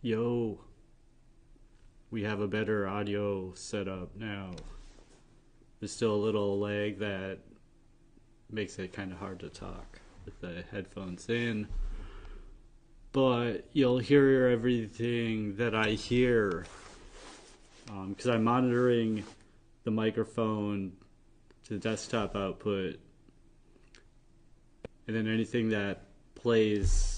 Yo, we have a better audio setup now. There's still a little lag that makes it kind of hard to talk with the headphones in, but you'll hear everything that I hear because I'm monitoring the microphone to the desktop output, and then anything that plays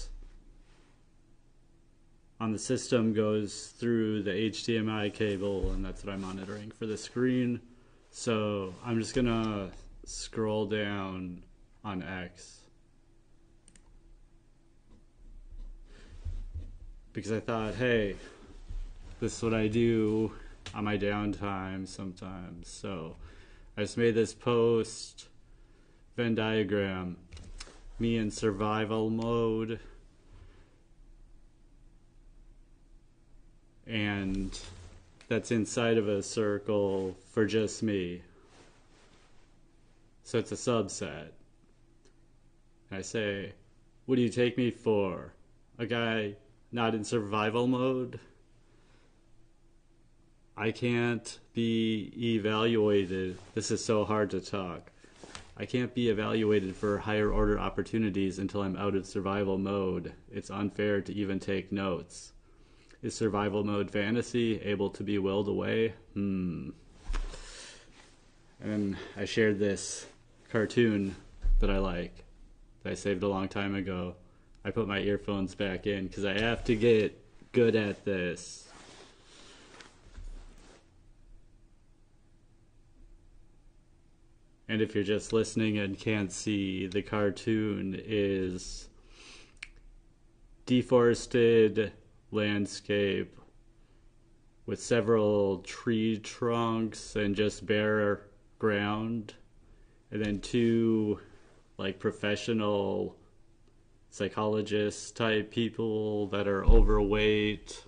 on the system goes through the HDMI cable, and that's what I'm monitoring for the screen. So I'm just gonna scroll down on X because I thought, hey, this is what I do on my downtime sometimes. So I just made this post, Venn diagram, me in survival mode, and that's inside of a circle for just me. So it's a subset. And I say, what do you take me for? A guy not in survival mode? I can't be evaluated. This is so hard to talk. I can't be evaluated for higher order opportunities until I'm out of survival mode. It's unfair to even take notes. Is survival mode fantasy able to be willed away? And I shared this cartoon that I like, that I saved a long time ago. I put my earphones back in because I have to get good at this. And if you're just listening and can't see, the cartoon is deforested landscape with several tree trunks and just bare ground, and then two like professional psychologist type people that are overweight,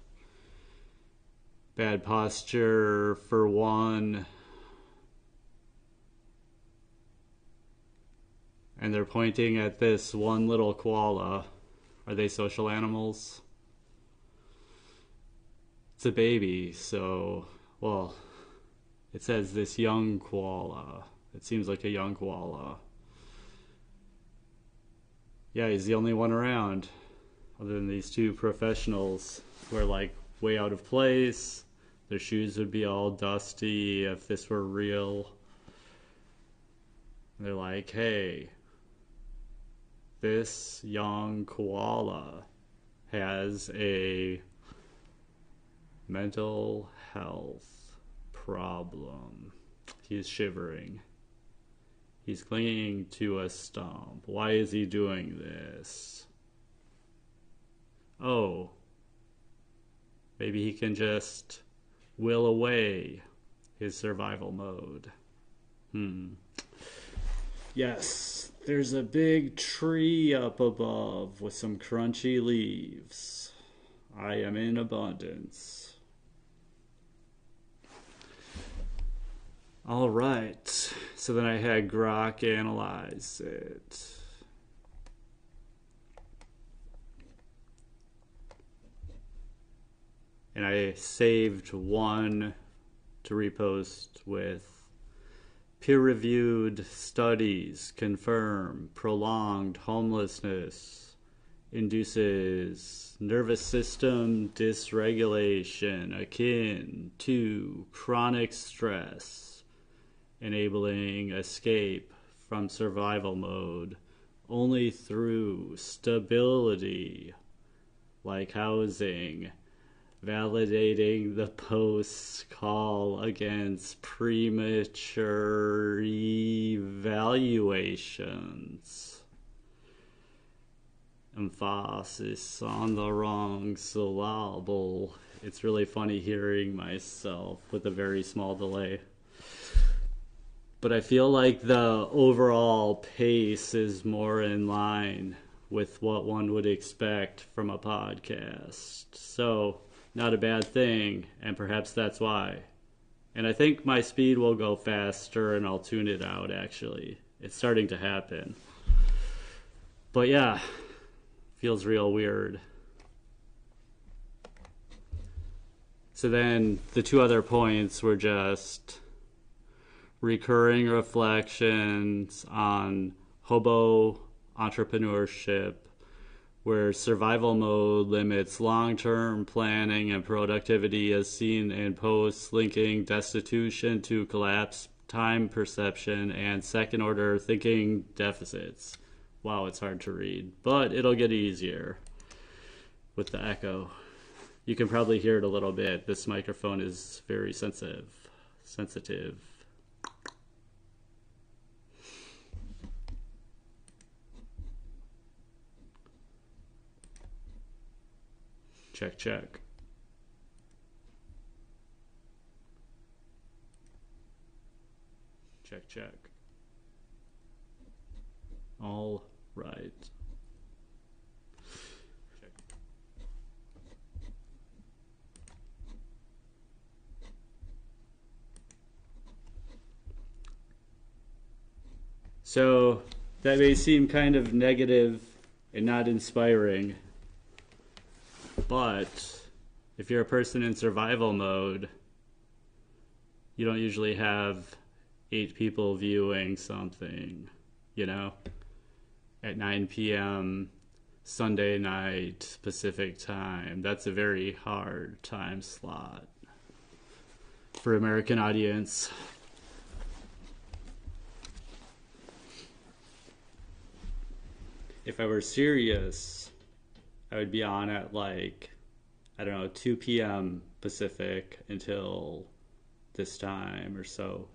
bad posture for one, and they're pointing at this one little koala. Are they social animals? It's a baby, so, well, it says this young koala. It seems like a young koala. Yeah, he's the only one around, other than these two professionals who are like way out of place. Their shoes would be all dusty if this were real. And they're like, hey, this young koala has a mental health problem. He's shivering. He's clinging to a stump. Why is he doing this? Oh, maybe he can just will away his survival mode. Yes, there's a big tree up above with some crunchy leaves. I am in abundance. All right, so then I had Grok analyze it. And I saved one to repost with peer-reviewed studies confirm prolonged homelessness induces nervous system dysregulation akin to chronic stress, enabling escape from survival mode only through stability, like housing, validating the post's call against premature evaluations. Emphasis on the wrong syllable. It's really funny hearing myself with a very small delay. But I feel like the overall pace is more in line with what one would expect from a podcast. So, not a bad thing, and perhaps that's why. And I think my speed will go faster and I'll tune it out, actually. It's starting to happen. But yeah, feels real weird. So then the two other points were just recurring reflections on hobo entrepreneurship, where survival mode limits long-term planning and productivity as seen in posts linking destitution to collapse time perception and second-order thinking deficits. Wow, it's hard to read, but it'll get easier with the echo. You can probably hear it a little bit. This microphone is very sensitive. Check, check. Check, check. All right. Check. So that may seem kind of negative and not inspiring, but if you're a person in survival mode, you don't usually have 8 people viewing something, you know, at 9 p.m. Sunday night Pacific time. That's a very hard time slot for American audience. If I were serious, I would be on at like, I don't know, 2 p.m. Pacific until this time or so.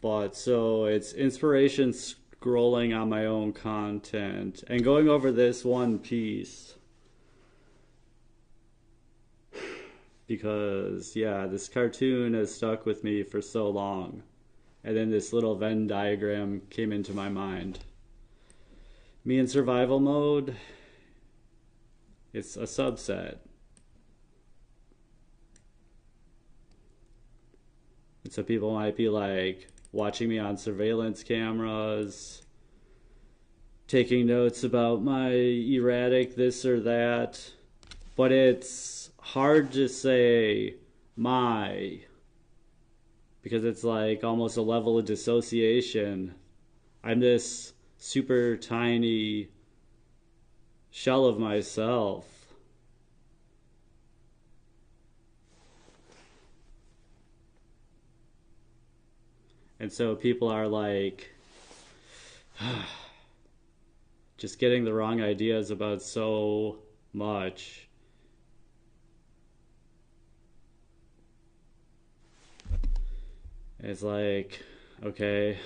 But so it's inspiration scrolling on my own content and going over this one piece. Because, yeah, this cartoon has stuck with me for so long. And then this little Venn diagram came into my mind. Me in survival mode, it's a subset. And so people might be like watching me on surveillance cameras, taking notes about my erratic this or that. But it's hard to say my, because it's like almost a level of dissociation. I'm this super tiny shell of myself. And so people are like just getting the wrong ideas about so much. It's like, okay,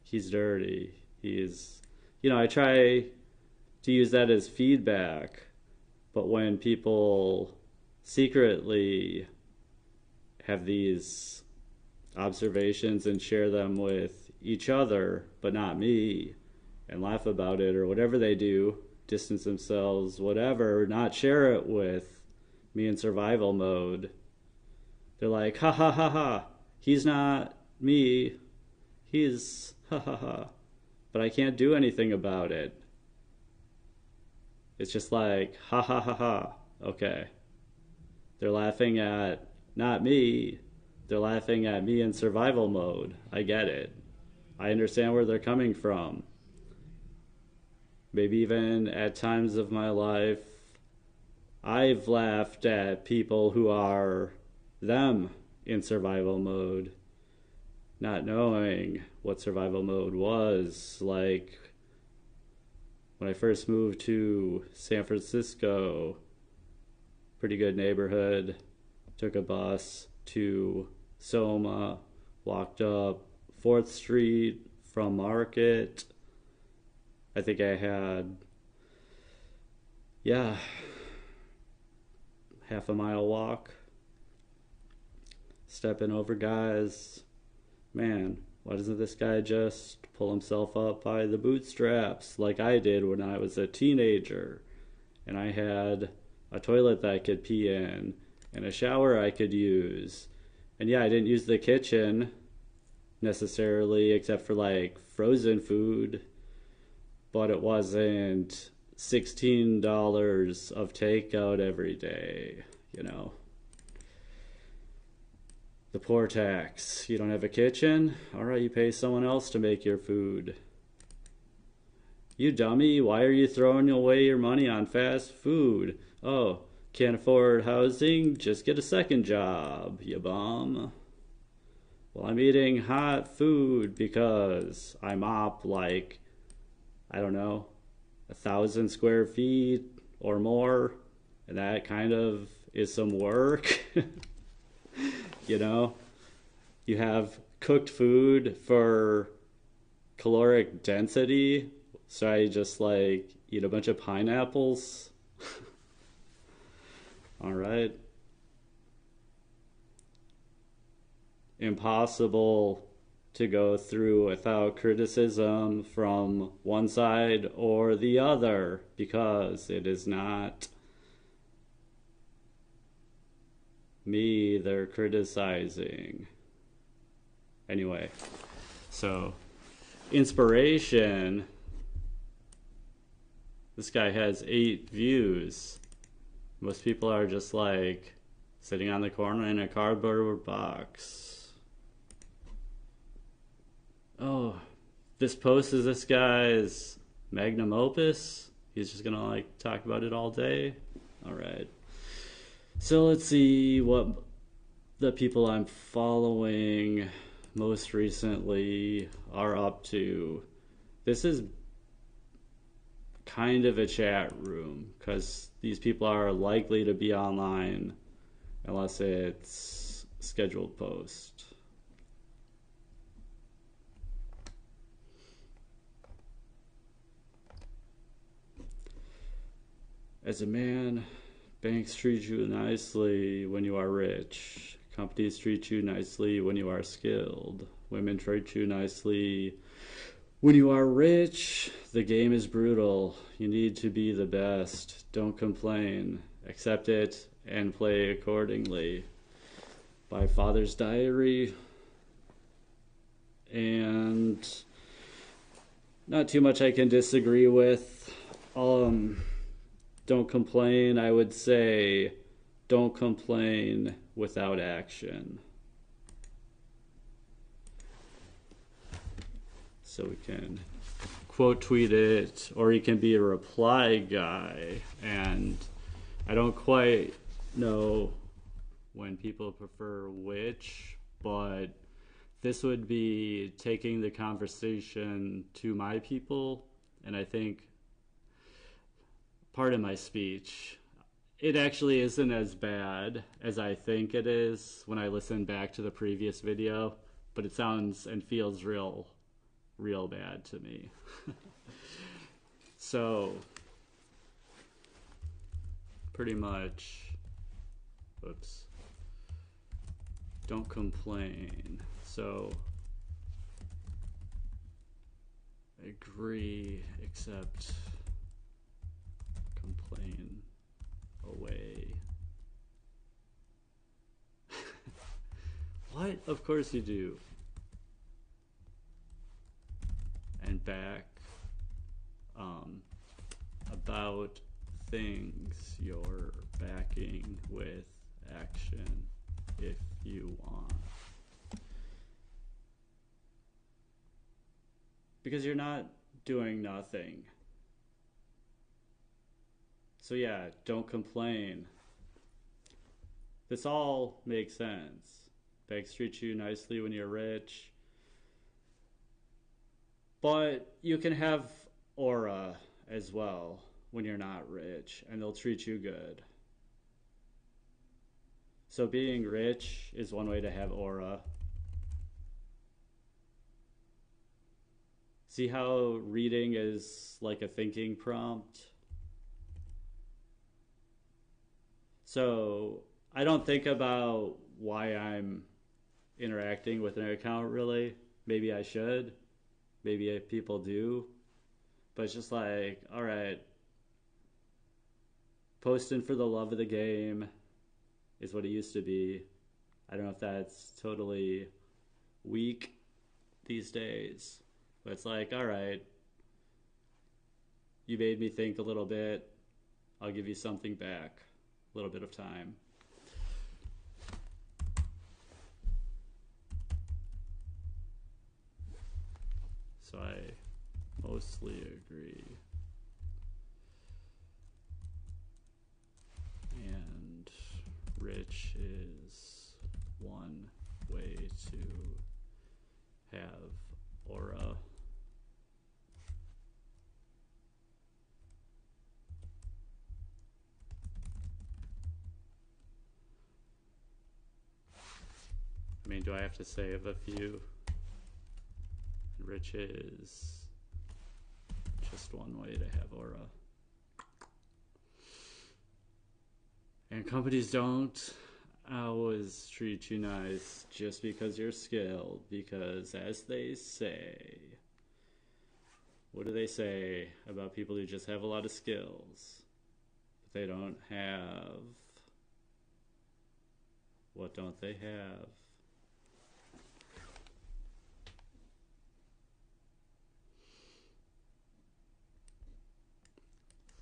he's dirty. He's, I try to use that as feedback. But when people secretly have these observations and share them with each other, but not me, and laugh about it or whatever they do, distance themselves, whatever, not share it with me in survival mode, they're like, ha ha ha ha. He's not me. He's ha ha ha. But I can't do anything about it. It's just like ha ha ha ha. Okay. They're laughing at not me. They're laughing at me in survival mode. I get it. I understand where they're coming from. Maybe even at times of my life, I've laughed at people who are them in survival mode, not knowing what survival mode was. Like when I first moved to San Francisco, pretty good neighborhood, took a bus to Soma, walked up 4th Street from Market. I think I had, half a mile walk. Stepping over guys. Man, why doesn't this guy just pull himself up by the bootstraps like I did when I was a teenager and I had a toilet that I could pee in and a shower I could use. And yeah, I didn't use the kitchen necessarily, except for like frozen food, but it wasn't $16 of takeout every day, you know. The poor tax. You don't have a kitchen? All right, you pay someone else to make your food. You dummy, why are you throwing away your money on fast food? Oh, can't afford housing? Just get a second job, you bum. Well, I'm eating hot food because I mop like, I don't know, 1,000 square feet or more, and that kind of is some work. You know, you have cooked food for caloric density, so I just like eat a bunch of pineapples. All right. Impossible to go through without criticism from one side or the other, because it is not me they're criticizing. Anyway, so inspiration. This guy has 8 views. Most people are just like sitting on the corner in a cardboard box. Oh, this post is this guy's magnum opus. He's just gonna like talk about it all day. All right. So let's see what the people I'm following most recently are up to. This is kind of a chat room because these people are likely to be online unless it's scheduled post. As a man, banks treat you nicely when you are rich. Companies treat you nicely when you are skilled. Women treat you nicely when you are rich. The game is brutal. You need to be the best. Don't complain. Accept it and play accordingly. By Father's Diary. And not too much I can disagree with. Don't complain. I would say don't complain without action. So we can quote tweet it, or you can be a reply guy. And I don't quite know when people prefer which, but this would be taking the conversation to my people. And I think part of my speech, it actually isn't as bad as I think it is when I listen back to the previous video, but it sounds and feels real bad to me. So pretty much, oops, don't complain. So agree, accept, complain away. What? Of course you do. And back about things you're backing with action if you want. Because you're not doing nothing. So yeah, don't complain. This all makes sense. Banks treat you nicely when you're rich. But you can have aura as well when you're not rich, and they'll treat you good. So being rich is one way to have aura. See how reading is like a thinking prompt? So I don't think about why I'm interacting with an account really. Maybe I should. Maybe people do. But it's just like, all right, posting for the love of the game is what it used to be. I don't know if that's totally weak these days. But it's like, all right, you made me think a little bit. I'll give you something back. A little bit of time. So I mostly agree. And rich is one way to have aura. I mean, do I have to save a few? Rich is just one way to have aura. And companies don't always treat you nice just because you're skilled, because as they say, what do they say about people who just have a lot of skills, but they don't have, what don't they have?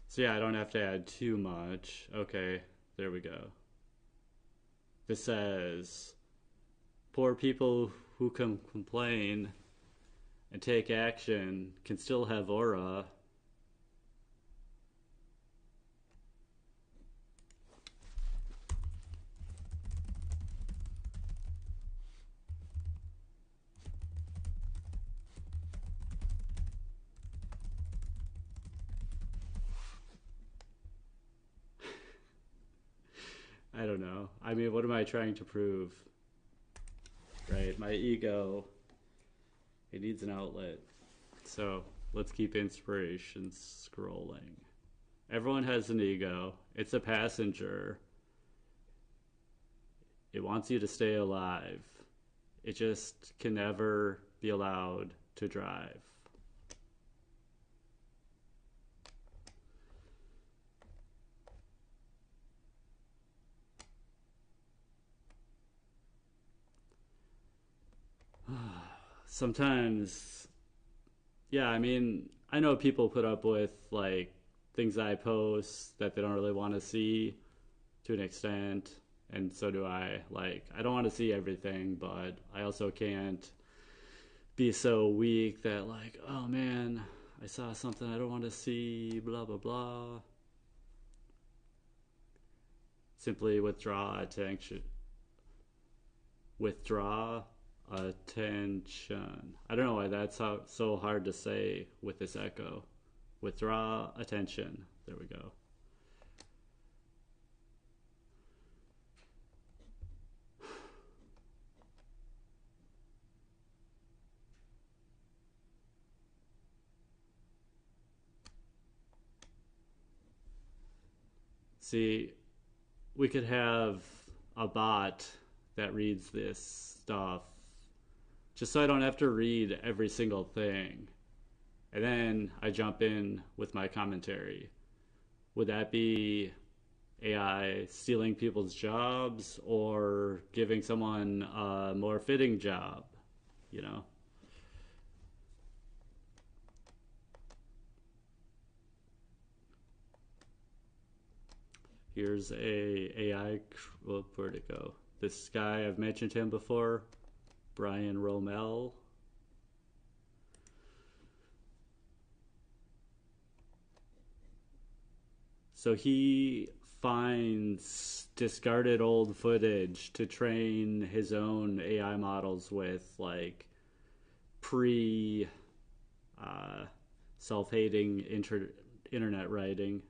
So yeah, I don't have to add too much. Okay, there we go. This says, poor people who can complain and take action can still have aura. I don't know. I mean, what am I trying to prove? Right? My ego, it needs an outlet. So let's keep inspiration scrolling. Everyone has an ego. It's a passenger. It wants you to stay alive. It just can never be allowed to drive. Sometimes, yeah, I mean, I know people put up with like things I post that they don't really want to see to an extent, and so do I. Like, I don't want to see everything, but I also can't be so weak that, like, oh man, I saw something I don't want to see, blah, blah, blah. Simply withdraw attention. Withdraw attention. I don't know why that's so hard to say with this echo. Withdraw attention. There we go. See, we could have a bot that reads this stuff just so I don't have to read every single thing. And then I jump in with my commentary. Would that be AI stealing people's jobs or giving someone a more fitting job? You know? Here's a AI. Where'd it go? This guy, I've mentioned him before, Brian Romel. So he finds discarded old footage to train his own AI models with, like pre self-hating internet writing.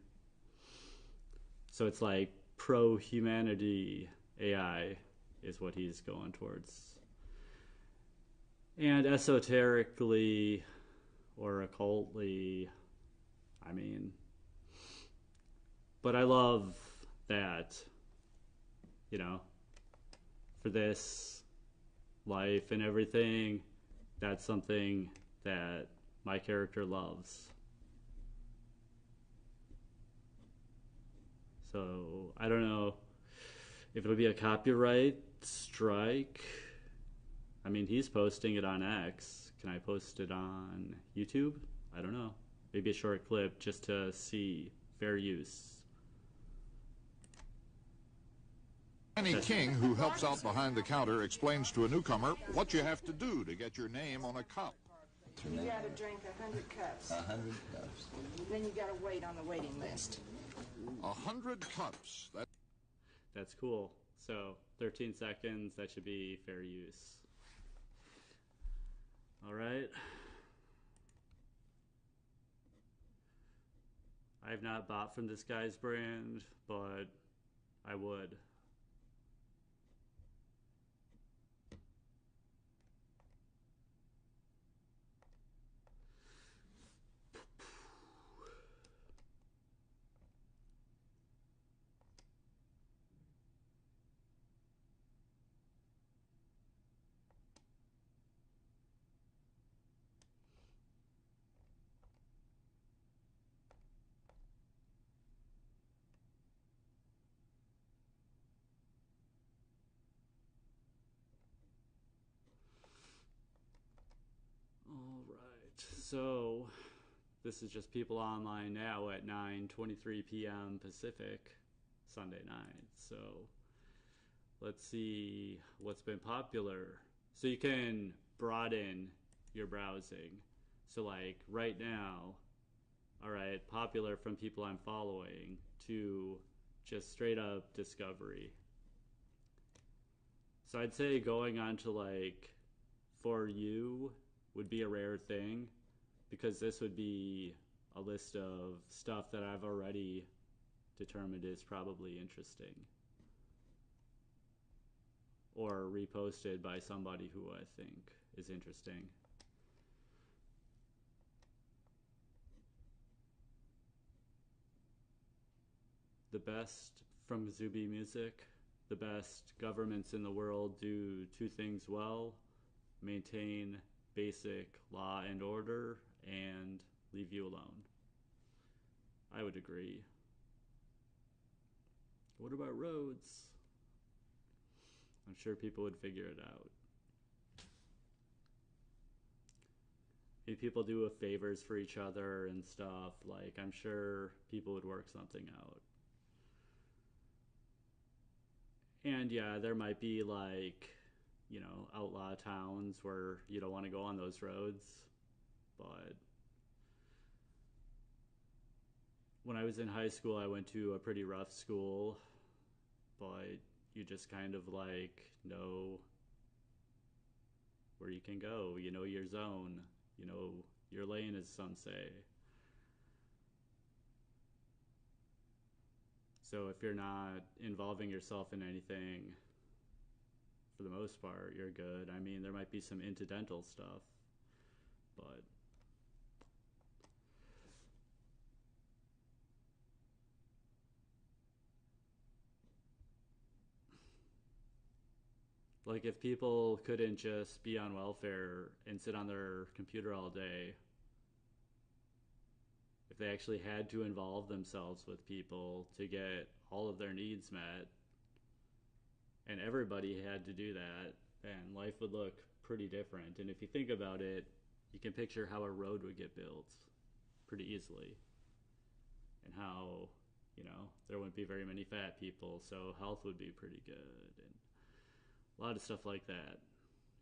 So it's like pro-humanity AI is what he's going towards. And esoterically or occultly, I mean, but I love that, you know, for this life and everything, that's something that my character loves. So I don't know if it'll be a copyright strike. I mean, he's posting it on X. Can I post it on YouTube? I don't know. Maybe a short clip just to see fair use. Any king who helps out behind the counter explains to a newcomer what you have to do to get your name on a cup. You got to drink 100 cups. 100 cups. Then you got to wait on the waiting list. 100 cups. That's cool. So 13 seconds, that should be fair use. All right. I have not bought from this guy's brand, but I would. All right, so this is just people online now at 9:23 p.m. Pacific, Sunday night. So let's see what's been popular. So you can broaden your browsing. So like right now, all right, popular from people I'm following to just straight up discovery. So I'd say going on to like For You would be a rare thing, because this would be a list of stuff that I've already determined is probably interesting, or reposted by somebody who I think is interesting. The best from Zuby Music. The best governments in the world do two things well: maintain basic law and order and leave you alone. I would agree. What about roads? I'm sure people would figure it out. If people do favors for each other and stuff, like, I'm sure people would work something out. And yeah, there might be like, you know, outlaw towns where you don't want to go on those roads. But when I was in high school, I went to a pretty rough school, but you just kind of like know where you can go. You know your zone. You know your lane, as some say. So if you're not involving yourself in anything, for the most part, you're good. I mean, there might be some incidental stuff, but like if people couldn't just be on welfare and sit on their computer all day, if they actually had to involve themselves with people to get all of their needs met, and everybody had to do that, then life would look pretty different. And if you think about it, you can picture how a road would get built pretty easily, and how, you know, there wouldn't be very many fat people, so health would be pretty good, and a lot of stuff like that.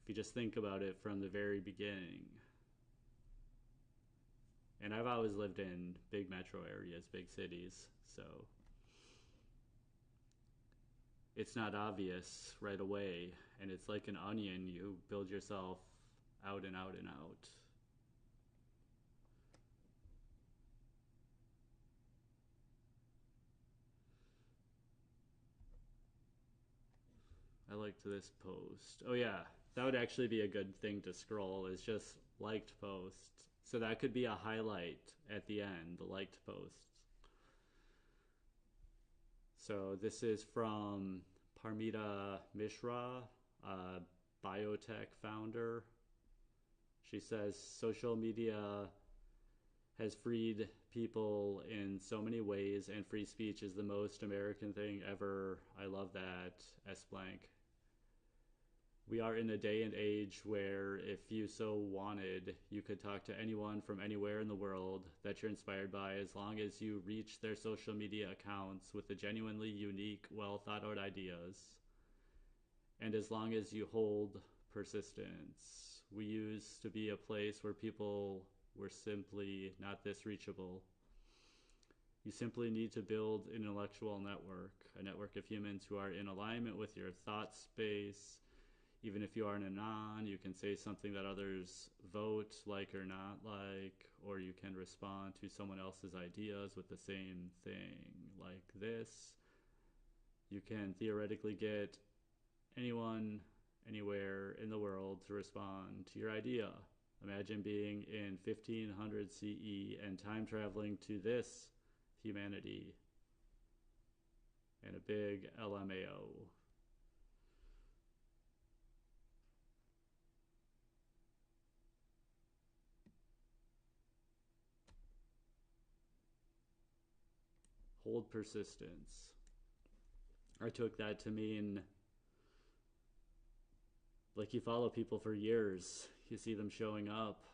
If you just think about it from the very beginning. And I've always lived in big metro areas, big cities, so it's not obvious right away, and it's like an onion. You build yourself out and out and out. I liked this post. Oh yeah, that would actually be a good thing to scroll, is just liked posts. So that could be a highlight at the end, the liked posts. So this is from Parmita Mishra, a biotech founder. She says, social media has freed people in so many ways, and free speech is the most American thing ever. I love that. S blank. We are in a day and age where, if you so wanted, you could talk to anyone from anywhere in the world that you're inspired by, as long as you reach their social media accounts with the genuinely unique, well thought out ideas. And as long as you hold persistence. We used to be a place where people were simply not this reachable. You simply need to build an intellectual network, a network of humans who are in alignment with your thought space. Even if you are an anon, you can say something that others vote like or not like, or you can respond to someone else's ideas with the same thing, like this. You can theoretically get anyone, anywhere in the world to respond to your idea. Imagine being in 1500 CE and time traveling to this humanity and a big LMAO. Hold persistence. I took that to mean like you follow people for years, you see them showing up,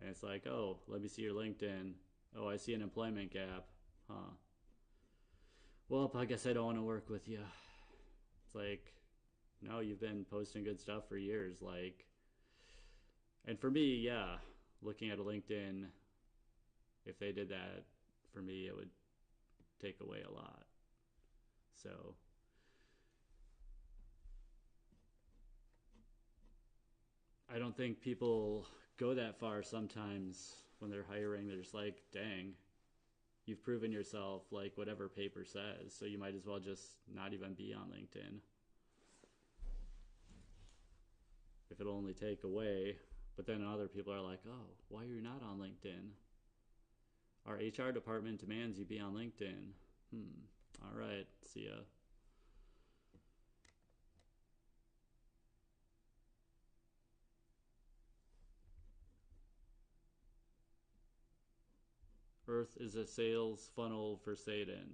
and it's like, oh, let me see your LinkedIn. Oh, I see an employment gap. Huh. Well, I guess I don't want to work with you. It's like, no, you've been posting good stuff for years. Like, and for me, yeah, looking at a LinkedIn, if they did that for me, it would take away a lot. So I don't think people go that far sometimes when they're hiring. They're just like, dang, you've proven yourself, like whatever paper says, so you might as well just not even be on LinkedIn. If it'll only take away. But then other people are like, oh, why are you not on LinkedIn? Our HR department demands you be on LinkedIn. All right, see ya. Earth is a sales funnel for Satan.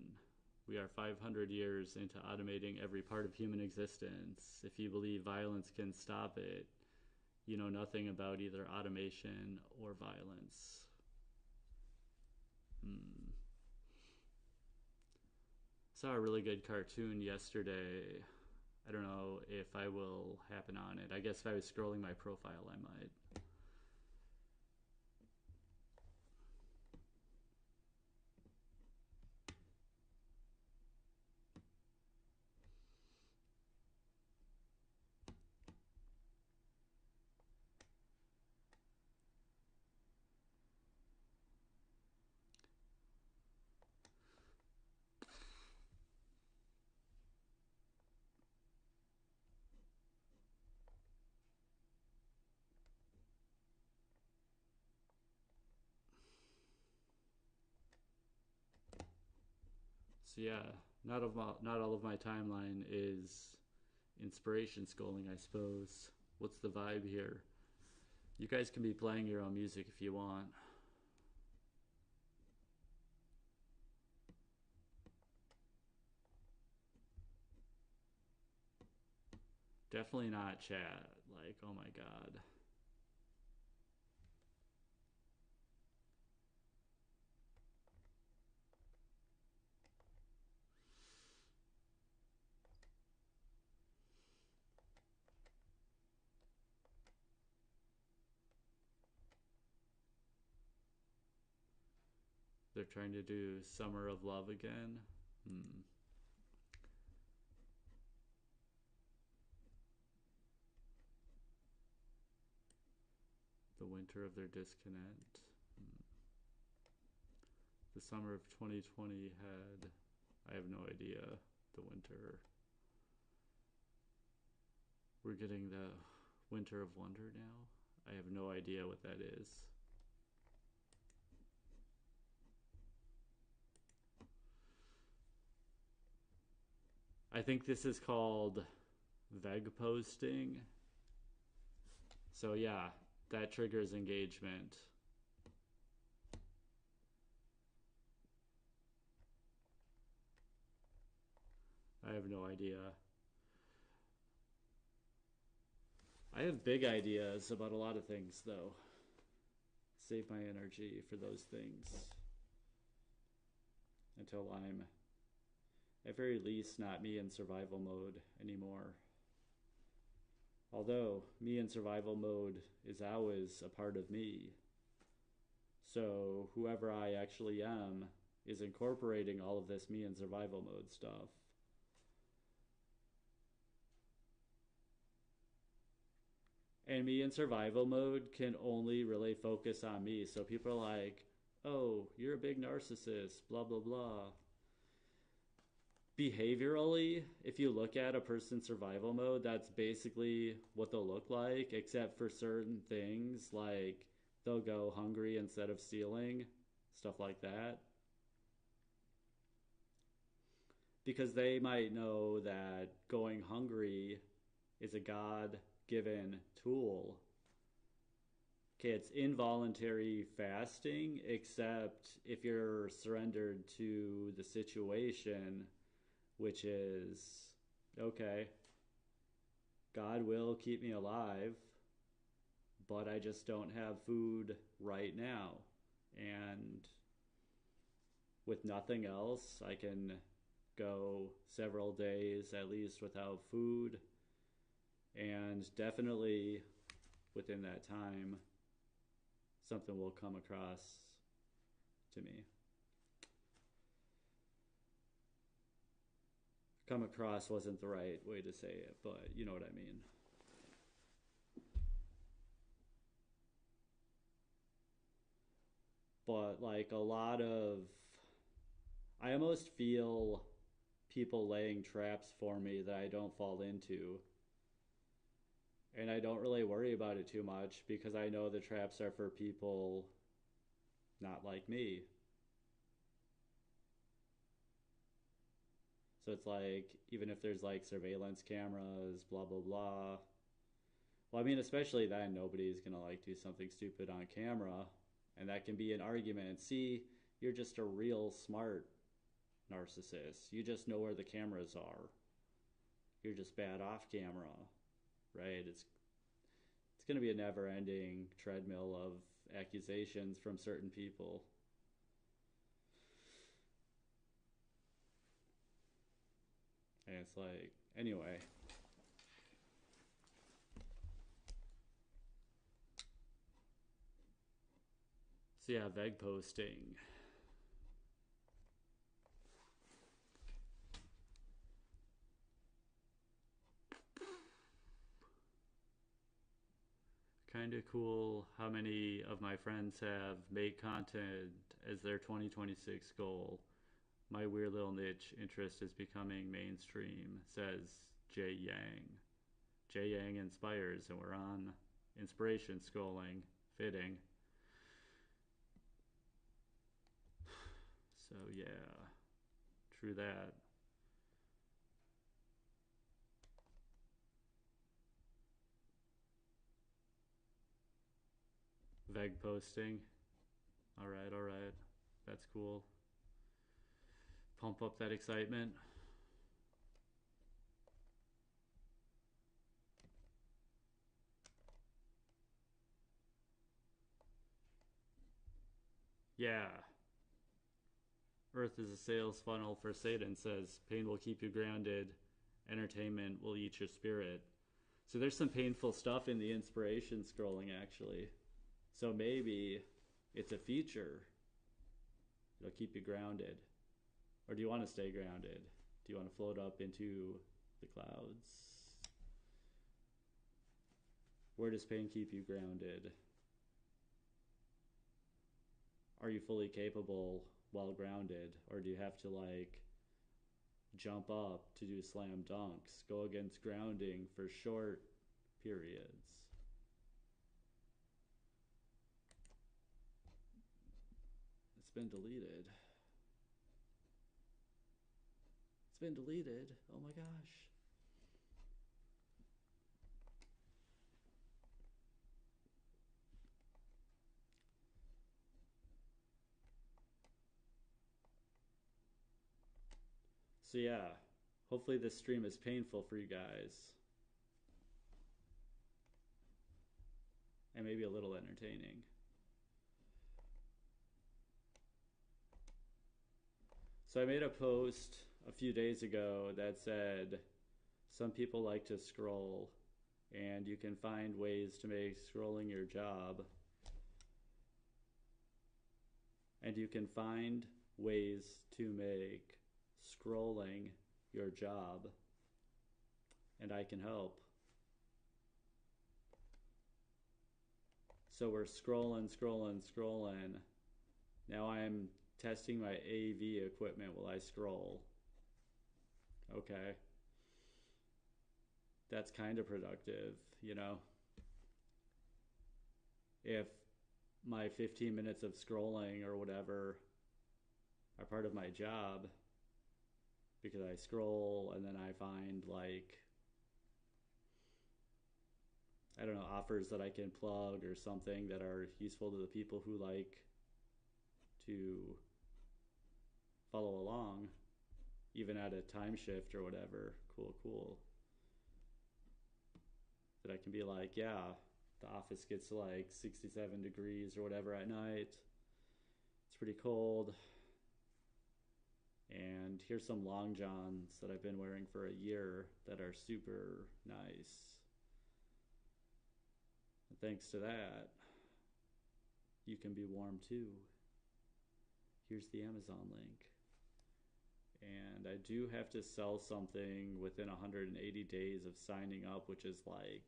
We are 500 years into automating every part of human existence. If you believe violence can stop it, you know nothing about either automation or violence. Saw a really good cartoon yesterday. I don't know if I will happen on it. I guess if I was scrolling my profile, I might. So yeah, not all of my timeline is inspiration schooling, I suppose. What's the vibe here? You guys can be playing your own music if you want. Definitely not chat. Like, oh my god. They're trying to do Summer of Love again. The winter of their disconnect. The summer of 2020 had, I have no idea, the winter. We're getting the winter of wonder now. I have no idea what that is. I think this is called veg posting. So yeah, that triggers engagement. I have no idea. I have big ideas about a lot of things, though. Save my energy for those things until I'm, at very least, not me in survival mode anymore. Although, me in survival mode is always a part of me. So, whoever I actually am is incorporating all of this me in survival mode stuff. And me in survival mode can only really focus on me. So people are like, oh, you're a big narcissist, blah, blah, blah. Behaviorally, if you look at a person's survival mode, that's basically what they'll look like, except for certain things like they'll go hungry instead of stealing, stuff like that. Because they might know that going hungry is a God-given tool. Okay, it's involuntary fasting, except if you're surrendered to the situation, which is, okay, God will keep me alive, but I just don't have food right now. And with nothing else, I can go several days at least without food. And definitely within that time, something will come across to me. Come across wasn't the right way to say it, but you know what I mean. But like a lot of, I almost feel people laying traps for me that I don't fall into. And I don't really worry about it too much because I know the traps are for people not like me. So it's like, even if there's like surveillance cameras, blah, blah, blah. Well, I mean, especially then, nobody's going to like do something stupid on camera. And that can be an argument. See, you're just a real smart narcissist. You just know where the cameras are. You're just bad off camera, right? It's going to be a never-ending treadmill of accusations from certain people. And it's like, anyway. So yeah, veg posting. Kind of cool how many of my friends have made content as their 2026 goal. My weird little niche interest is becoming mainstream, says Jay Yang. Jay Yang inspires, and we're on inspiration scrolling, fitting. So yeah, true that. Veg posting. All right. That's cool. Pump up that excitement. Yeah. Earth is a sales funnel for Satan, says pain will keep you grounded, entertainment will eat your spirit. So there's some painful stuff in the inspiration scrolling, actually. So maybe it's a feature. It'll keep you grounded. Or do you want to stay grounded? Do you want to float up into the clouds? Where does pain keep you grounded? Are you fully capable while grounded? Or do you have to like jump up to do slam dunks? Go against grounding for short periods? It's been deleted. It's been deleted. Oh my gosh. So yeah, hopefully this stream is painful for you guys. and maybe a little entertaining. So I made a post a few days ago that said, some people like to scroll, and you can find ways to make scrolling your job. And you can find ways to make scrolling your job. And I can help. So we're scrolling. Now I'm testing my AV equipment while I scroll. Okay. That's kind of productive, you know? If my 15 minutes of scrolling or whatever are part of my job, because I scroll and then I find, like, I don't know, offers that I can plug or something that are useful to the people who like to follow along, even at a time shift or whatever. Cool. That I can be like, yeah, the office gets to like 67 degrees or whatever at night. It's pretty cold. And here's some long johns that I've been wearing for a year that are super nice. And thanks to that, you can be warm too. Here's the Amazon link. And I do have to sell something within 180 days of signing up, which is like,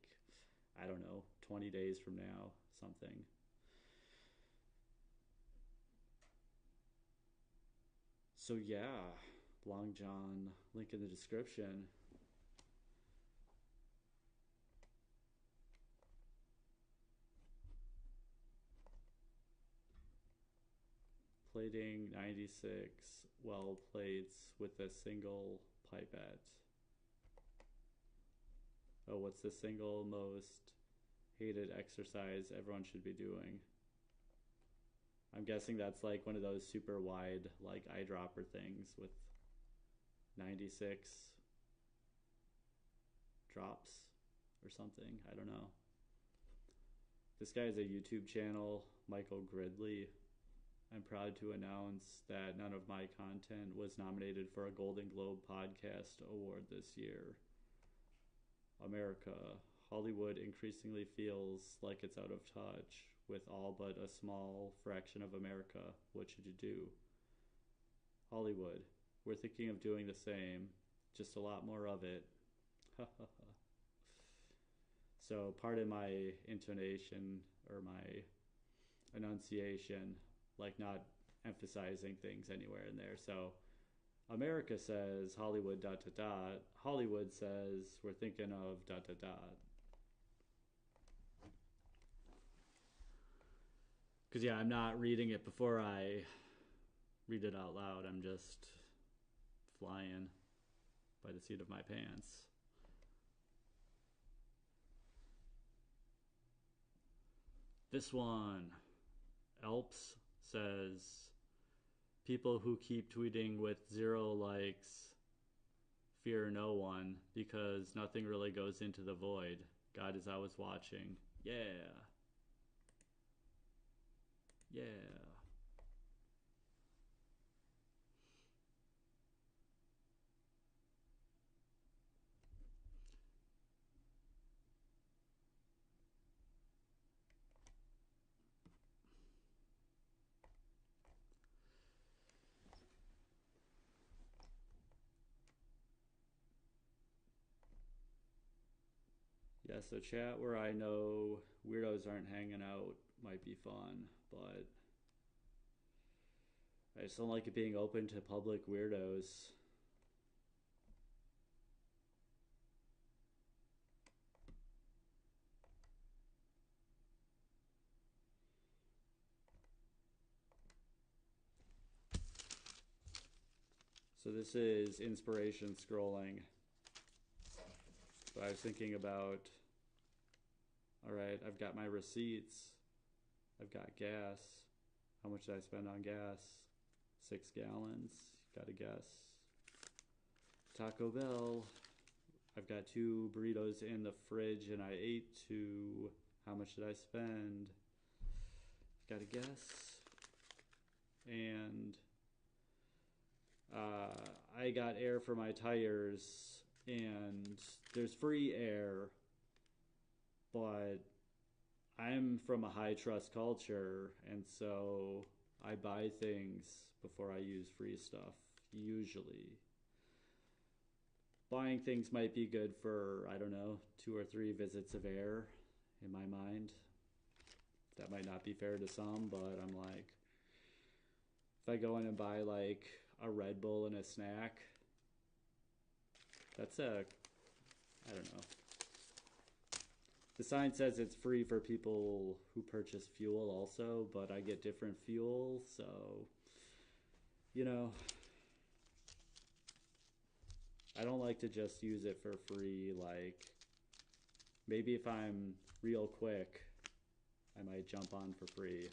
I don't know, 20 days from now, something. So yeah, Long John, link in the description. Plating 96 well plates with a single pipette. Oh, what's the single most hated exercise everyone should be doing? I'm guessing that's like one of those super wide, like eyedropper things with 96 drops or something. I don't know. This guy has a YouTube channel, Michael Gridley. I'm proud to announce that none of my content was nominated for a Golden Globe Podcast Award this year. America, Hollywood increasingly feels like it's out of touch with all but a small fraction of America. What should you do? Hollywood, we're thinking of doing the same, just a lot more of it. So pardon my intonation or my enunciation, like not emphasizing things anywhere in there. So America says Hollywood ... Hollywood says we're thinking of ... Because yeah, I'm not reading it before I read it out loud. I'm just flying by the seat of my pants. This one, Elps says, people who keep tweeting with 0 likes fear no one because nothing really goes into the void. God is always watching. Yeah. Yeah, so chat where I know weirdos aren't hanging out might be fun, but I just don't like it being open to public weirdos. So this is inspiration scrolling. So I was thinking about, all right, I've got my receipts. I've got gas. How much did I spend on gas? 6 gallons. Gotta guess. Taco Bell. I've got 2 burritos in the fridge and I ate 2. How much did I spend? Got to guess. And I got air for my tires, and there's free air, but I'm from a high trust culture, and so I buy things before I use free stuff, usually. Buying things might be good for, I don't know, 2 or 3 visits of air in my mind. That might not be fair to some, but I'm like, if I go in and buy like a Red Bull and a snack, that's I don't know. The sign says it's free for people who purchase fuel also, but I get different fuel, so, you know, I don't like to just use it for free. Like, maybe if I'm real quick, I might jump on for free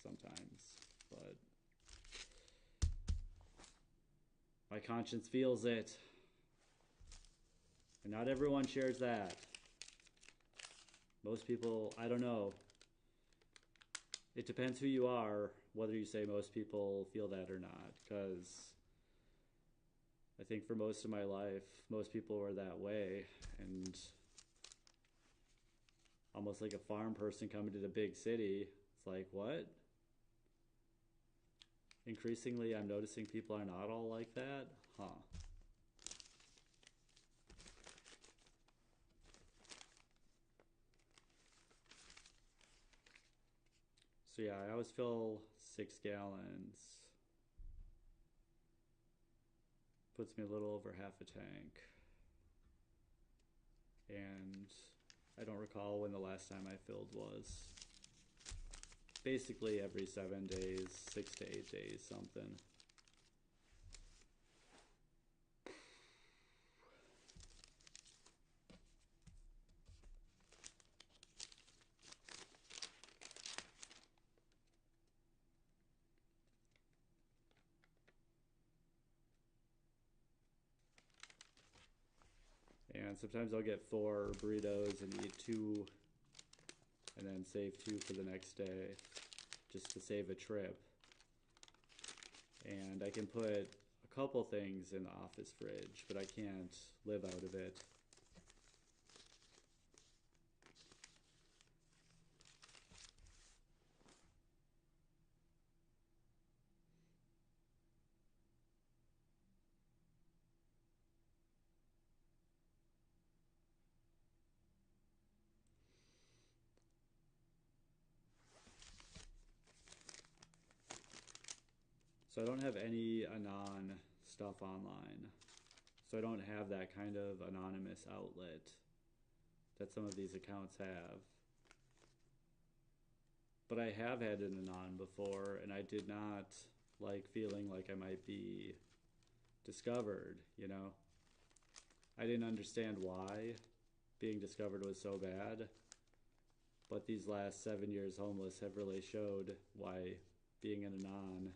sometimes, but my conscience feels it. And not everyone shares that. Most people, I don't know. It depends who you are, whether you say most people feel that or not, because I think for most of my life, most people were that way, and almost like a farm person coming to the big city, it's like, what? Increasingly, I'm noticing people are not all like that? Huh. So yeah, I always fill 6 gallons. Puts me a little over half a tank. And I don't recall when the last time I filled was. Basically every 7 days, 6 to 8 days, something. And sometimes I'll get 4 burritos and eat 2 and then save 2 for the next day just to save a trip. And I can put a couple things in the office fridge, but I can't live out of it. So I don't have any Anon stuff online. So I don't have that kind of anonymous outlet that some of these accounts have. But I have had an Anon before, and I did not like feeling like I might be discovered, you know? I didn't understand why being discovered was so bad, but these last 7 years homeless have really showed why being an Anon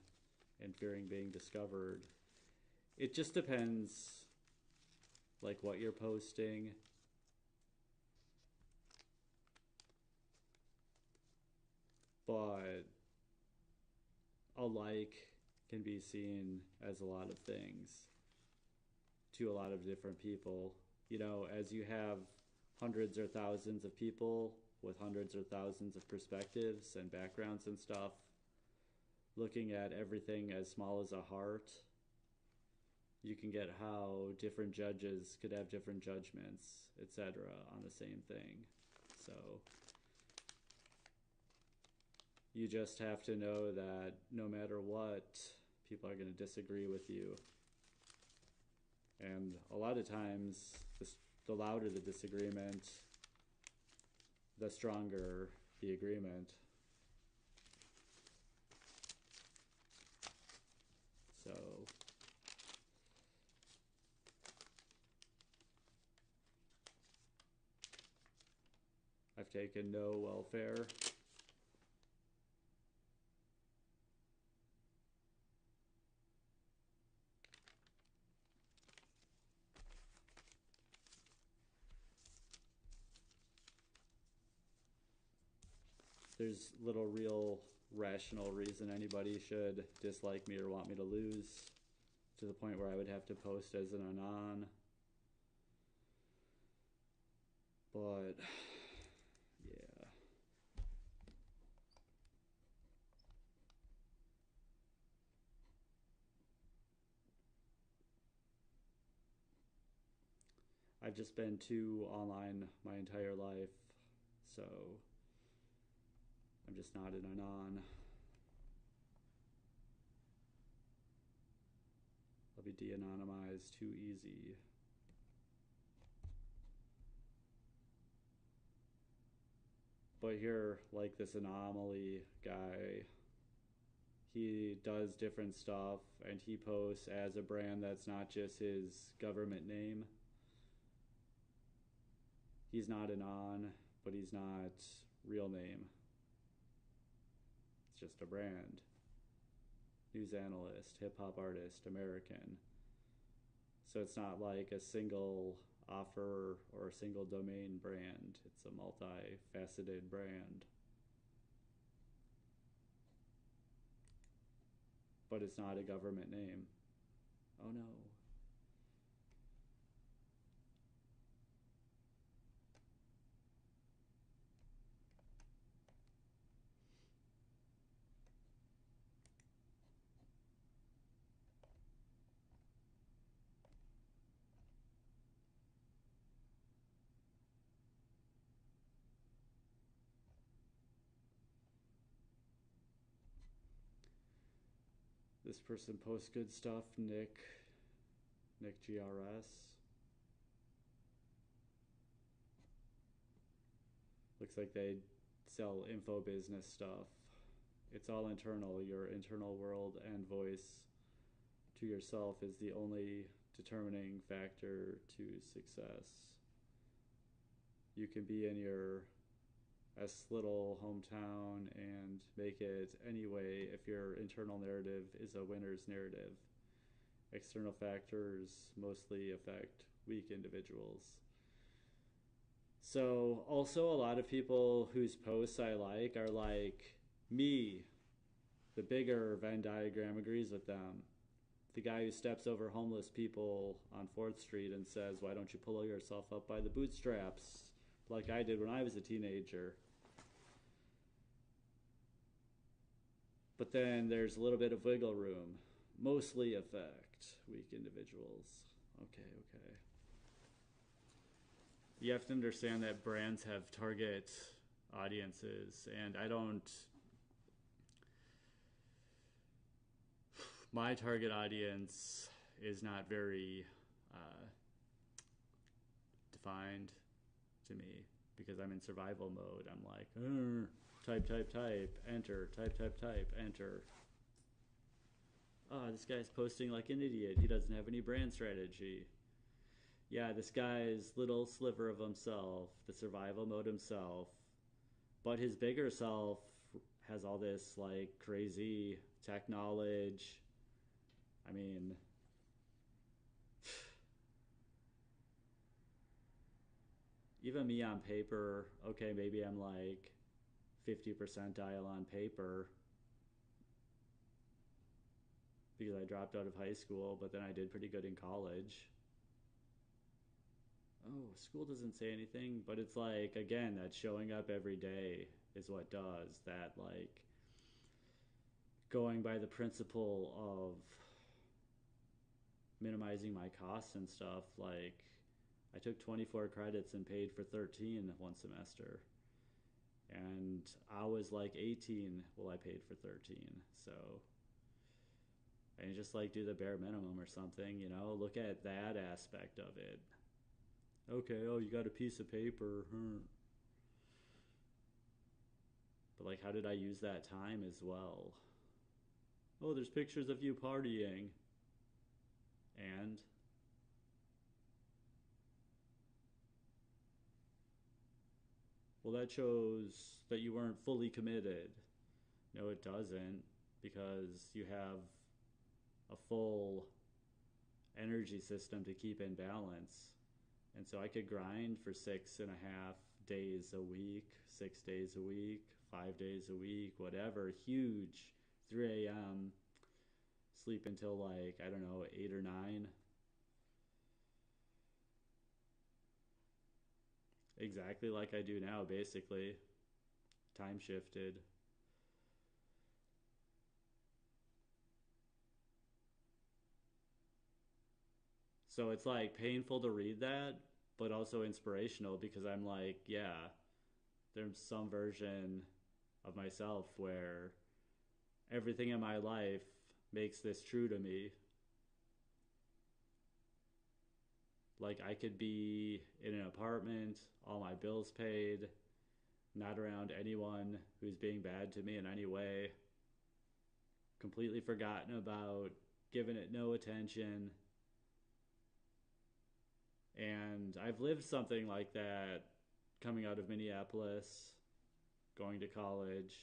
and fearing being discovered, it just depends like what you're posting. But a like can be seen as a lot of things to a lot of different people. You know, as you have hundreds or thousands of people with hundreds or thousands of perspectives and backgrounds and stuff, looking at everything as small as a heart, you can get how different judges could have different judgments, etc., on the same thing. So you just have to know that no matter what, people are going to disagree with you. And a lot of times, the louder the disagreement, the stronger the agreement. So I've taken no welfare. there's little real rational reason anybody should dislike me or want me to lose to the point where I would have to post as an anon. But yeah. I've just been too online my entire life, so I'm just not an anon. I'll be de-anonymized too easy. But here, like this anomaly guy, he does different stuff and he posts as a brand that's not just his government name. He's not anon, but he's not real name. It's just a brand. News analyst, hip-hop artist, American. So it's not like a single offer or a single domain brand. It's a multifaceted brand. But it's not a government name. Oh no. This person posts good stuff, Nick GRS. Looks like they sell info business stuff. It's all internal. Your internal world and voice to yourself is the only determining factor to success. You can be in your little hometown and make it anyway if your internal narrative is a winner's narrative. External factors mostly affect weak individuals. So also a lot of people whose posts I like are like me. The bigger Venn diagram agrees with them. The guy who steps over homeless people on 4th Street and says, "Why don't you pull yourself up by the bootstraps like I did when I was a teenager?" But then there's a little bit of wiggle room. Mostly affect weak individuals. Okay. You have to understand that brands have target audiences, and my target audience is not very defined to me because I'm in survival mode. I'm like, type, enter, type, enter. Oh, this guy's posting like an idiot. He doesn't have any brand strategy. Yeah, this guy's little sliver of himself, the survival mode himself, but his bigger self has all this like crazy tech knowledge. I mean, even me on paper, okay, maybe I'm like 50 percentile on paper because I dropped out of high school, but then I did pretty good in college. Oh, school doesn't say anything, but it's like, again, that showing up every day is what does that, like going by the principle of minimizing my costs and stuff. Like I took 24 credits and paid for 13 one semester, and I was like 18 while I paid for 13. So and just like do the bare minimum or something, look at that aspect of it. Okay, oh, you got a piece of paper. But like, how did I use that time as well? Oh, there's pictures of you partying. And? Well, that shows that you weren't fully committed. No, it doesn't, because you have a full energy system to keep in balance. And so I could grind for 6.5 days a week, 6 days a week, 5 days a week, whatever, huge. 3 a.m., sleep until like, I don't know, 8 or 9. Exactly like I do now, basically. Time shifted. So it's like painful to read that, but also inspirational because I'm like, yeah, there's some version of myself where everything in my life makes this true to me. Like I could be in an apartment, all my bills paid, not around anyone who's being bad to me in any way, completely forgotten about, giving it no attention. And I've lived something like that coming out of Minneapolis, going to college,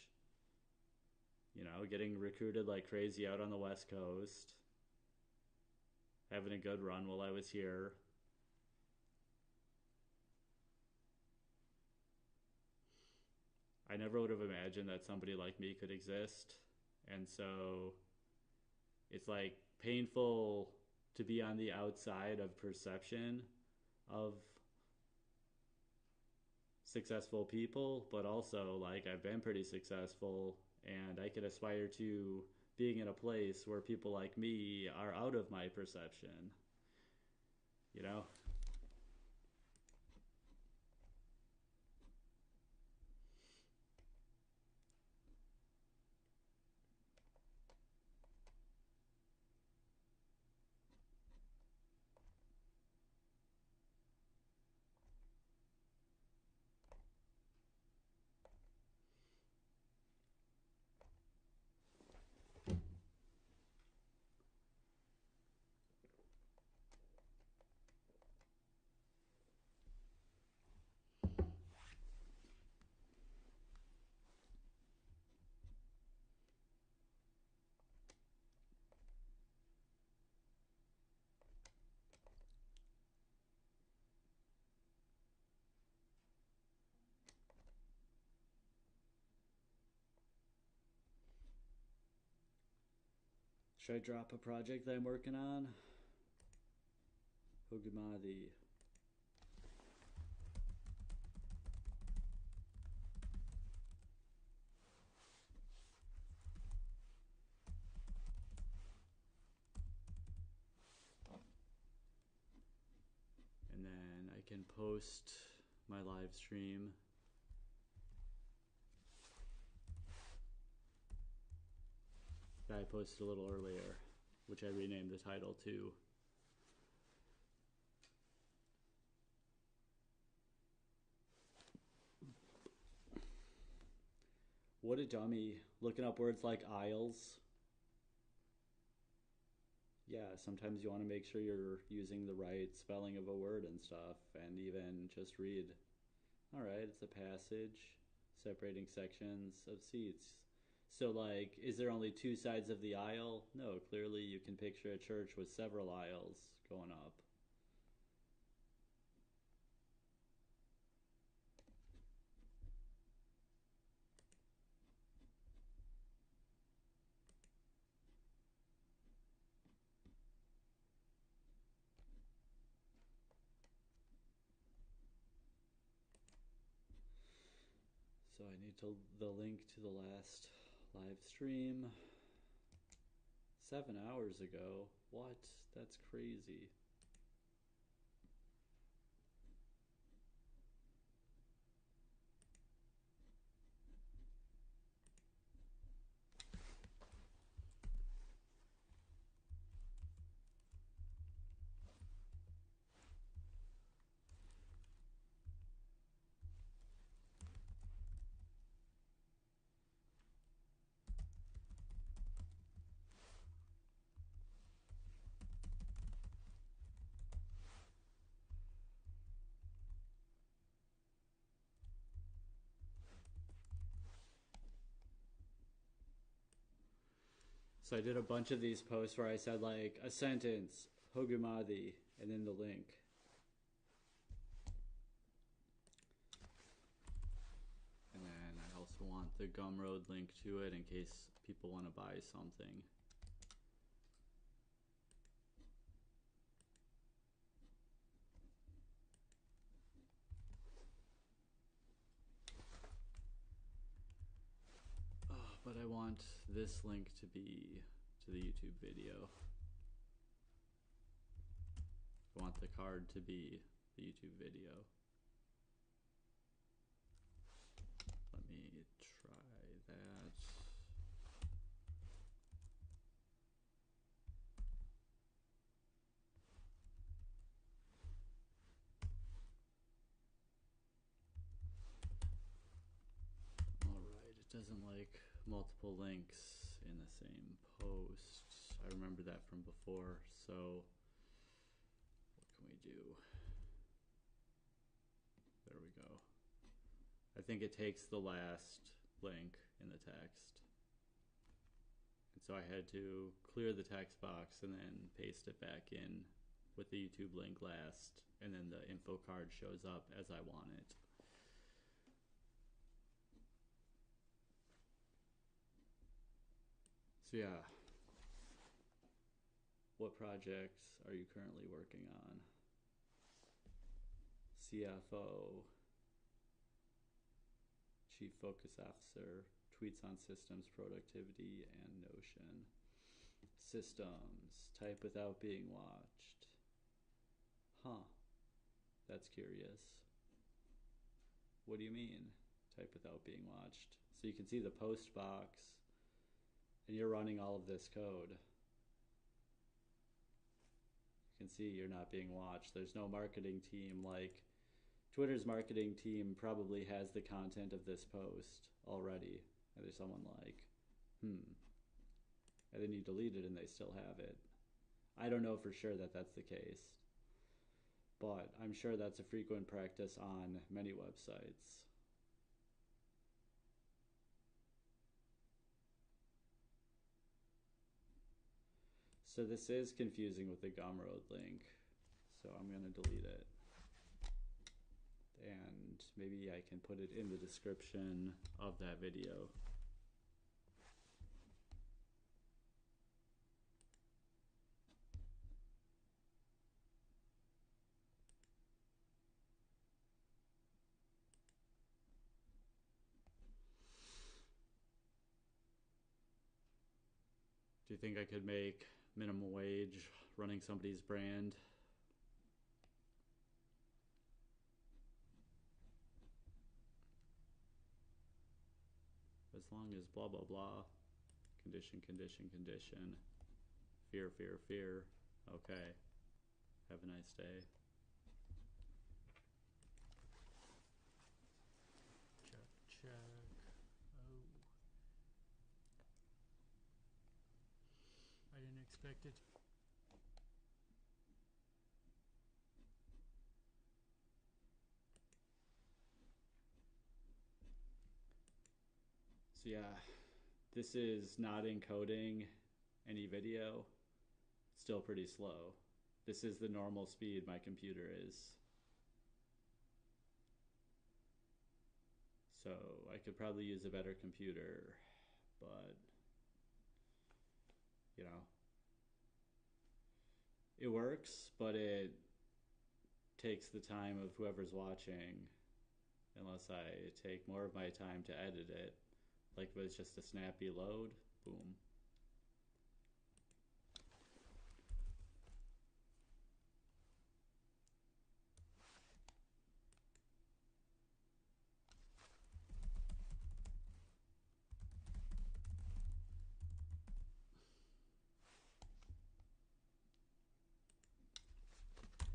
getting recruited like crazy out on the West Coast, having a good run while I was here. I never would have imagined that somebody like me could exist. And so it's like painful to be on the outside of perception of successful people, but also like I've been pretty successful and I could aspire to being in a place where people like me are out of my perception, you know? Should I drop a project that I'm working on? Hogumadi. And then I can post my live stream that I posted a little earlier, which I renamed the title to. What a dummy, looking up words like aisles. Yeah, sometimes you want to make sure you're using the right spelling of a word and stuff, and even just read, all right, it's a passage separating sections of seats. So, like, is there only two sides of the aisle? No, clearly you can picture a church with several aisles going up. So I need the link to the last live stream. 7 hours ago. What? That's crazy. So I did a bunch of these posts where I said like a sentence, Hogumadi, and then the link. And then I also want want the Gumroad link to it in case people want to buy something. But I want this link to be to the YouTube video. I want the card to be the YouTube video. Let me try that. Alright, it doesn't like multiple links in the same post. I remember that from before, so what can we do? There we go. I think it takes the last link in the text. And so I had to clear the text box and then paste it back in with the YouTube link last, and then the info card shows up as I want it. So yeah, what projects are you currently working on? CFO, Chief Focus Officer, tweets on systems productivity and Notion. Systems, type without being watched. Huh, that's curious. What do you mean, type without being watched? So you can see the post box, and you're running all of this code. You can see you're not being watched. There's no marketing team. Like, Twitter's marketing team probably has the content of this post already. And there's someone like, and then you delete it and they still have it. I don't know for sure that that's the case, but I'm sure that's a frequent practice on many websites. So this is confusing with the Gumroad link, so I'm going to delete it. And maybe I can put it in the description of that video. Do you think I could make minimum wage running somebody's brand? As long as blah blah blah, condition, condition, condition, fear, fear, fear. Okay, have a nice day. Check, check. Oh, I didn't expect it. So yeah, this is not encoding any video. It's still pretty slow. This is the normal speed my computer is. So I could probably use a better computer, but you know, it works, but it takes the time of whoever's watching, unless I take more of my time to edit it. Like if it was just a snappy load, boom.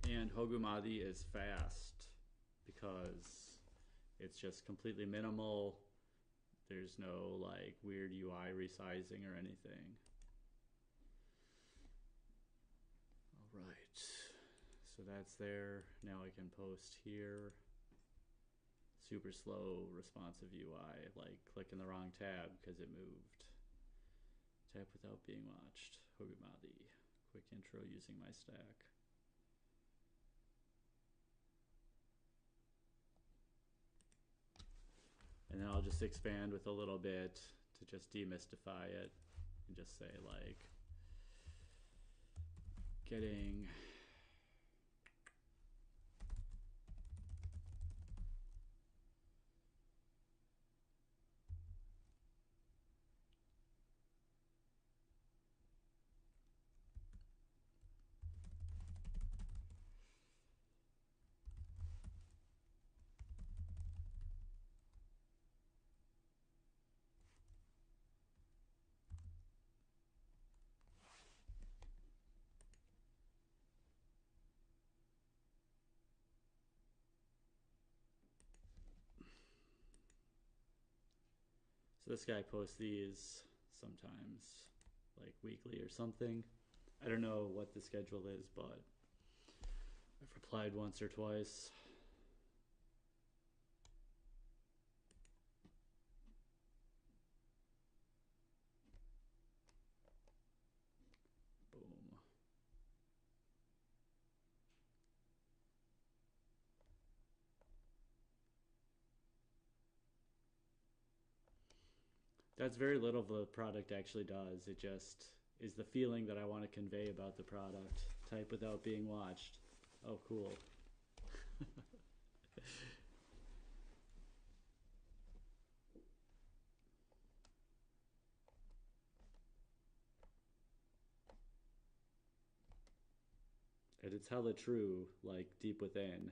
And Hogumadi is fast because it's just completely minimal. There's no like weird UI resizing or anything. All right, so that's there. Now I can post here. Super slow responsive UI, like clicking the wrong tab because it moved. Type without being watched. Hogumadi. Quick intro using my stack. And then I'll just expand with a little bit to just demystify it and just say like getting so this guy posts these sometimes, like weekly or something. I don't know what the schedule is, but I've replied once or twice. Boom. That's very little of the product actually does. It just is the feeling that I want to convey about the product. Type without being watched. Oh, cool. And it's hella true, like deep within.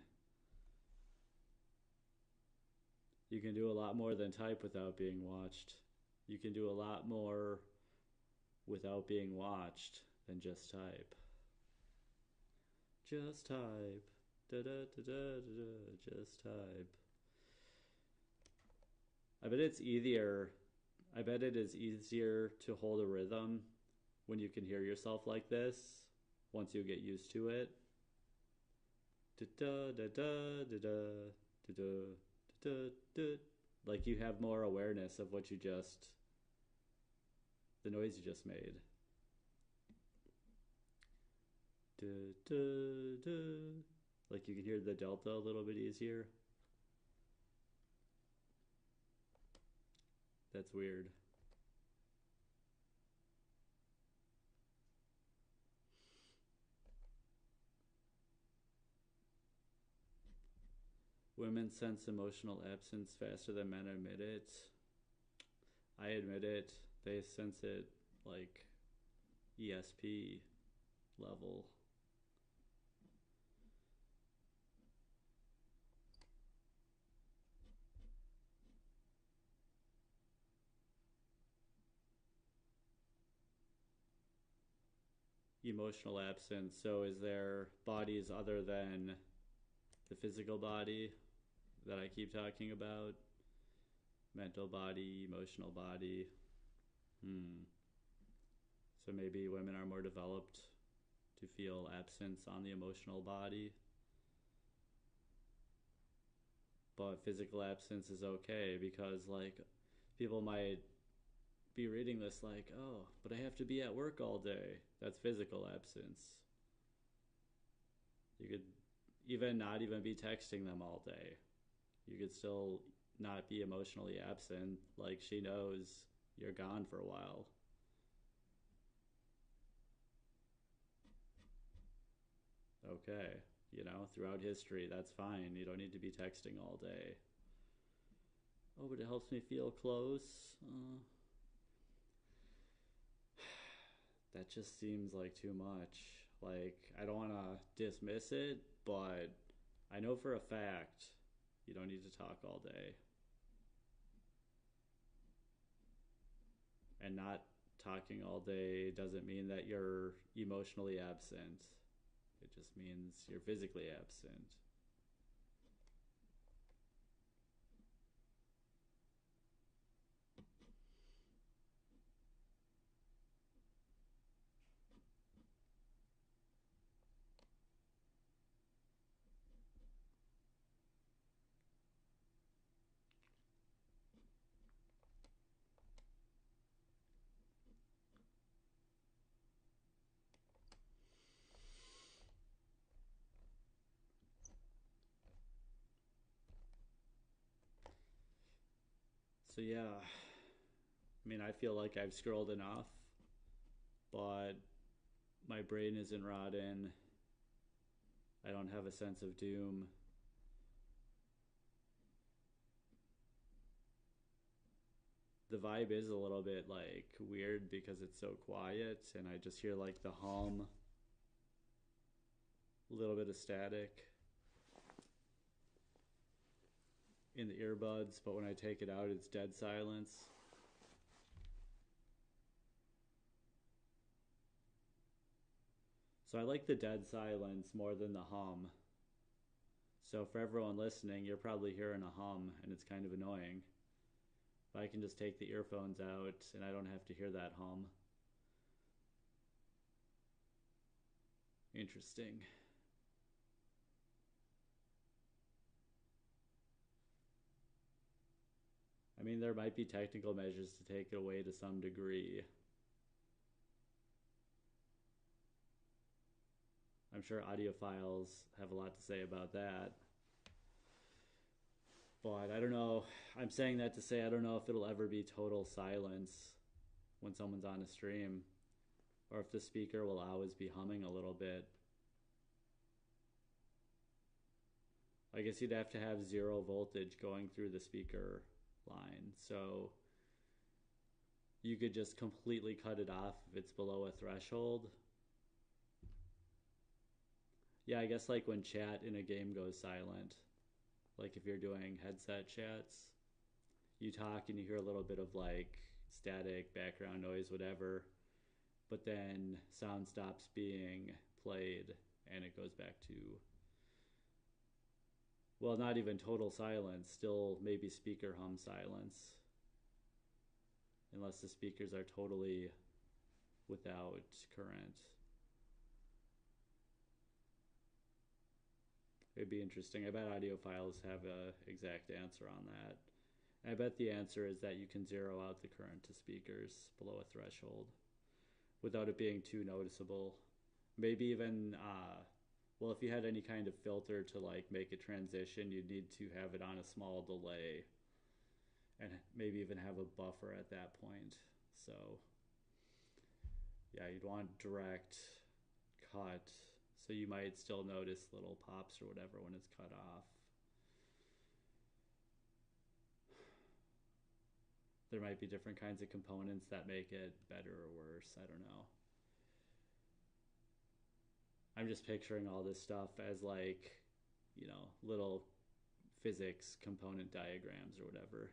You can do a lot more than type without being watched. You can do a lot more without being watched than just type. Just type. Da da da da da. Just type. I bet it's easier. I bet it is easier to hold a rhythm when you can hear yourself like this. Once you get used to it. Da da da da da da da da da. Like you have more awareness of what you just, the noise you just made. Da, da, da. Like you can hear the delta a little bit easier. That's weird. Women sense emotional absence faster than men admit it. I admit it. They sense it like ESP level. Emotional absence. So is there bodies other than the physical body that I keep talking about? Mental body, emotional body. So maybe women are more developed to feel absence on the emotional body. But physical absence is okay because like people might be reading this like, oh, but I have to be at work all day. That's physical absence. You could even not even be texting them all day. You could still not be emotionally absent. Like she knows you're gone for a while. Okay, you know, throughout history, that's fine. You don't need to be texting all day. Oh, but it helps me feel close. That just seems like too much. Like, I don't want to dismiss it, but I know for a fact you don't need to talk all day. And not talking all day doesn't mean that you're emotionally absent. It just means you're physically absent. So yeah, I mean, I feel like I've scrolled enough, but my brain isn't rotten. I don't have a sense of doom. The vibe is a little bit like weird because it's so quiet and I just hear like the hum, a little bit of static in the earbuds, but when I take it out, it's dead silence. So I like the dead silence more than the hum. So for everyone listening, you're probably hearing a hum and it's kind of annoying. But I can just take the earphones out and I don't have to hear that hum. Interesting. I mean, there might be technical measures to take it away to some degree. I'm sure audiophiles have a lot to say about that. But I don't know. I'm saying that to say I don't know if it'll ever be total silence when someone's on a stream, or if the speaker will always be humming a little bit. I guess you'd have to have 0 voltage going through the speaker line. So you could just completely cut it off if it's below a threshold. Yeah, I guess like when chat in a game goes silent, like if you're doing headset chats, you talk and you hear a little bit of like static, background noise, whatever, but then sound stops being played and it goes back to, well, not even total silence, still maybe speaker hum silence, unless the speakers are totally without current. It'd be interesting. I bet audiophiles have a exact answer on that. I bet the answer is that you can zero out the current to speakers below a threshold without it being too noticeable. Maybe even, well, if you had any kind of filter to like make a transition, you'd need to have it on a small delay and maybe even have a buffer at that point. So yeah, you'd want direct cut. So you might still notice little pops or whatever when it's cut off. There might be different kinds of components that make it better or worse. I don't know. I'm just picturing all this stuff as like, you know, little physics component diagrams or whatever.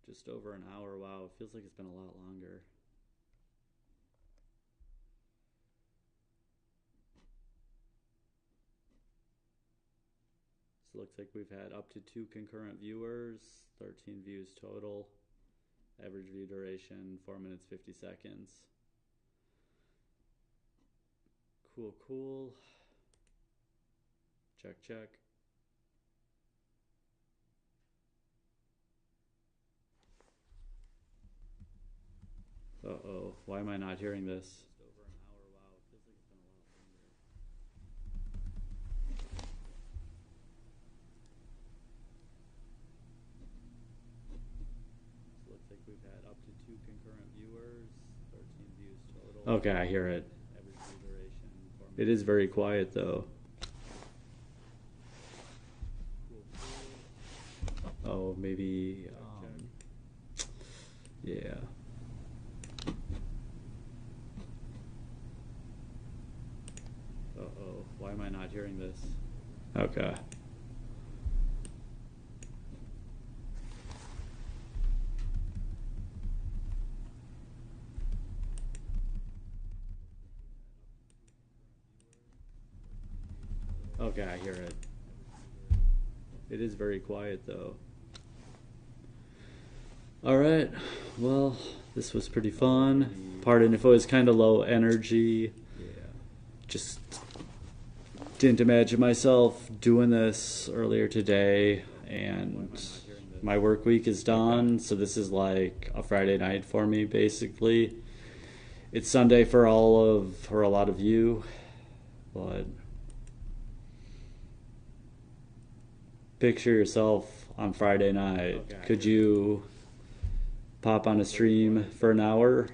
Just over an hour. Wow, it feels like it's been a lot longer. So it looks like we've had up to 2 concurrent viewers, 13 views total. Average view duration, 4 minutes, 50 seconds. Cool, cool. Check, check. Uh-oh, why am I not hearing this? Just over an hour, wow, it feels like it's been a lot longer. So it looks like we've had up to 2 concurrent viewers, 13 views total. Okay, I hear it. Average view duration, 4 minutes. It is very quiet though. Oh, maybe, yeah. Uh-oh, why am I not hearing this? Okay. Okay, I hear it. It is very quiet though. Alright, well, this was pretty fun. Pardon if it was kind of low energy. Just didn't imagine myself doing this earlier today, and my work week is done, so this is like a Friday night for me, basically. It's Sunday for a lot of you, but picture yourself on Friday night. Could you pop on a stream for an hour?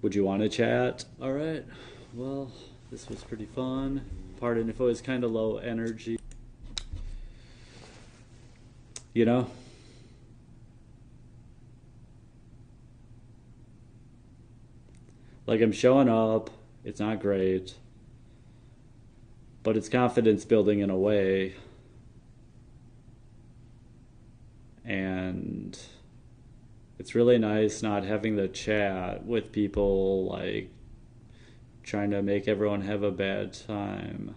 Would you want to chat? All right, well, this was pretty fun. Pardon if it was kind of low energy. You know? Like, I'm showing up, it's not great, but it's confidence building in a way. And it's really nice not having to chat with people, like, trying to make everyone have a bad time.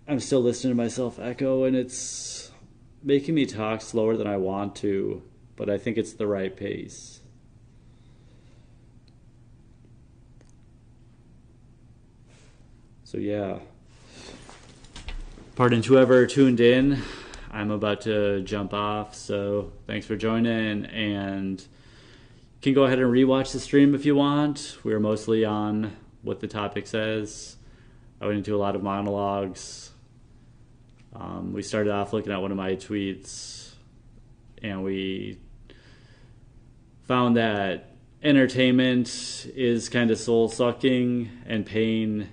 I'm still listening to myself echo, and it's making me talk slower than I want to, but I think it's the right pace. So yeah. Pardon whoever tuned in. I'm about to jump off, so thanks for joining, and you can go ahead and rewatch the stream if you want. We were mostly on what the topic says. I went into a lot of monologues. We started off looking at one of my tweets, and we found that entertainment is kind of soul-sucking and pain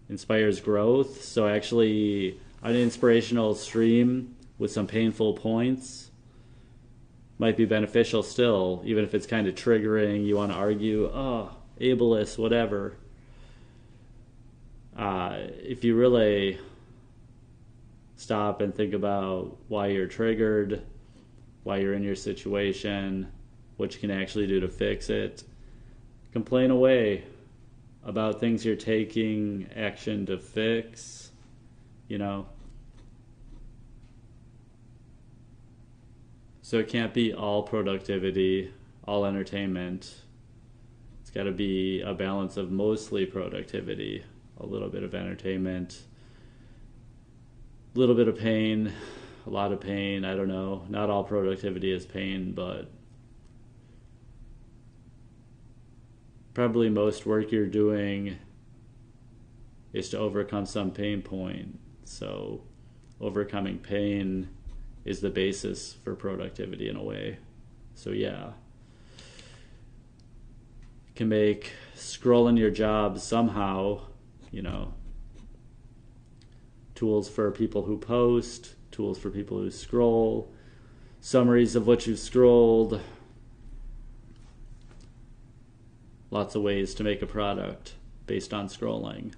inspires growth. So actually, an inspirational stream with some painful points might be beneficial still, even if it's kind of triggering. You want to argue, ableist, whatever. If you really stop and think about why you're triggered, why you're in your situation, what you can actually do to fix it, complain away about things you're taking action to fix, you know. So it can't be all productivity, all entertainment. It's got to be a balance of mostly productivity, a little bit of entertainment, a little bit of pain, a lot of pain. I don't know. Not all productivity is pain, but probably most work you're doing is to overcome some pain point. So overcoming pain is the basis for productivity in a way. So yeah, you can make scrolling your job somehow, you know, tools for people who post, tools for people who scroll, summaries of what you've scrolled, lots of ways to make a product based on scrolling.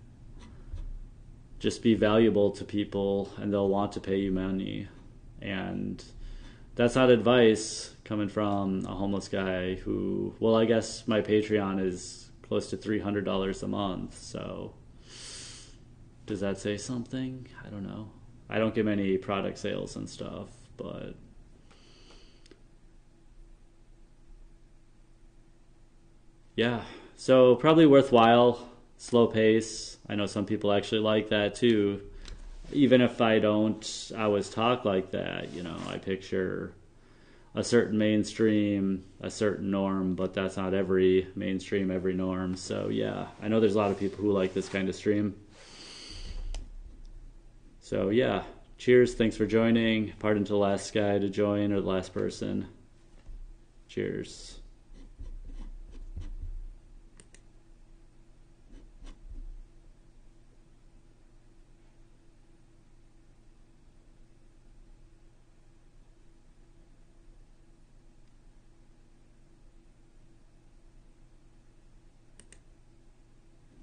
Just be valuable to people and they'll want to pay you money. And that's not advice coming from a homeless guy who, well, I guess my Patreon is close to $300 a month, so does that say something? I don't know. I don't get many product sales and stuff, but yeah, so probably worthwhile, slow pace. I know some people actually like that too. Even if I don't always talk like that, you know, I picture a certain mainstream, a certain norm, but that's not every mainstream, every norm. So yeah, I know there's a lot of people who like this kind of stream. So yeah, cheers, thanks for joining. Pardon to the last guy to join, or the last person. Cheers.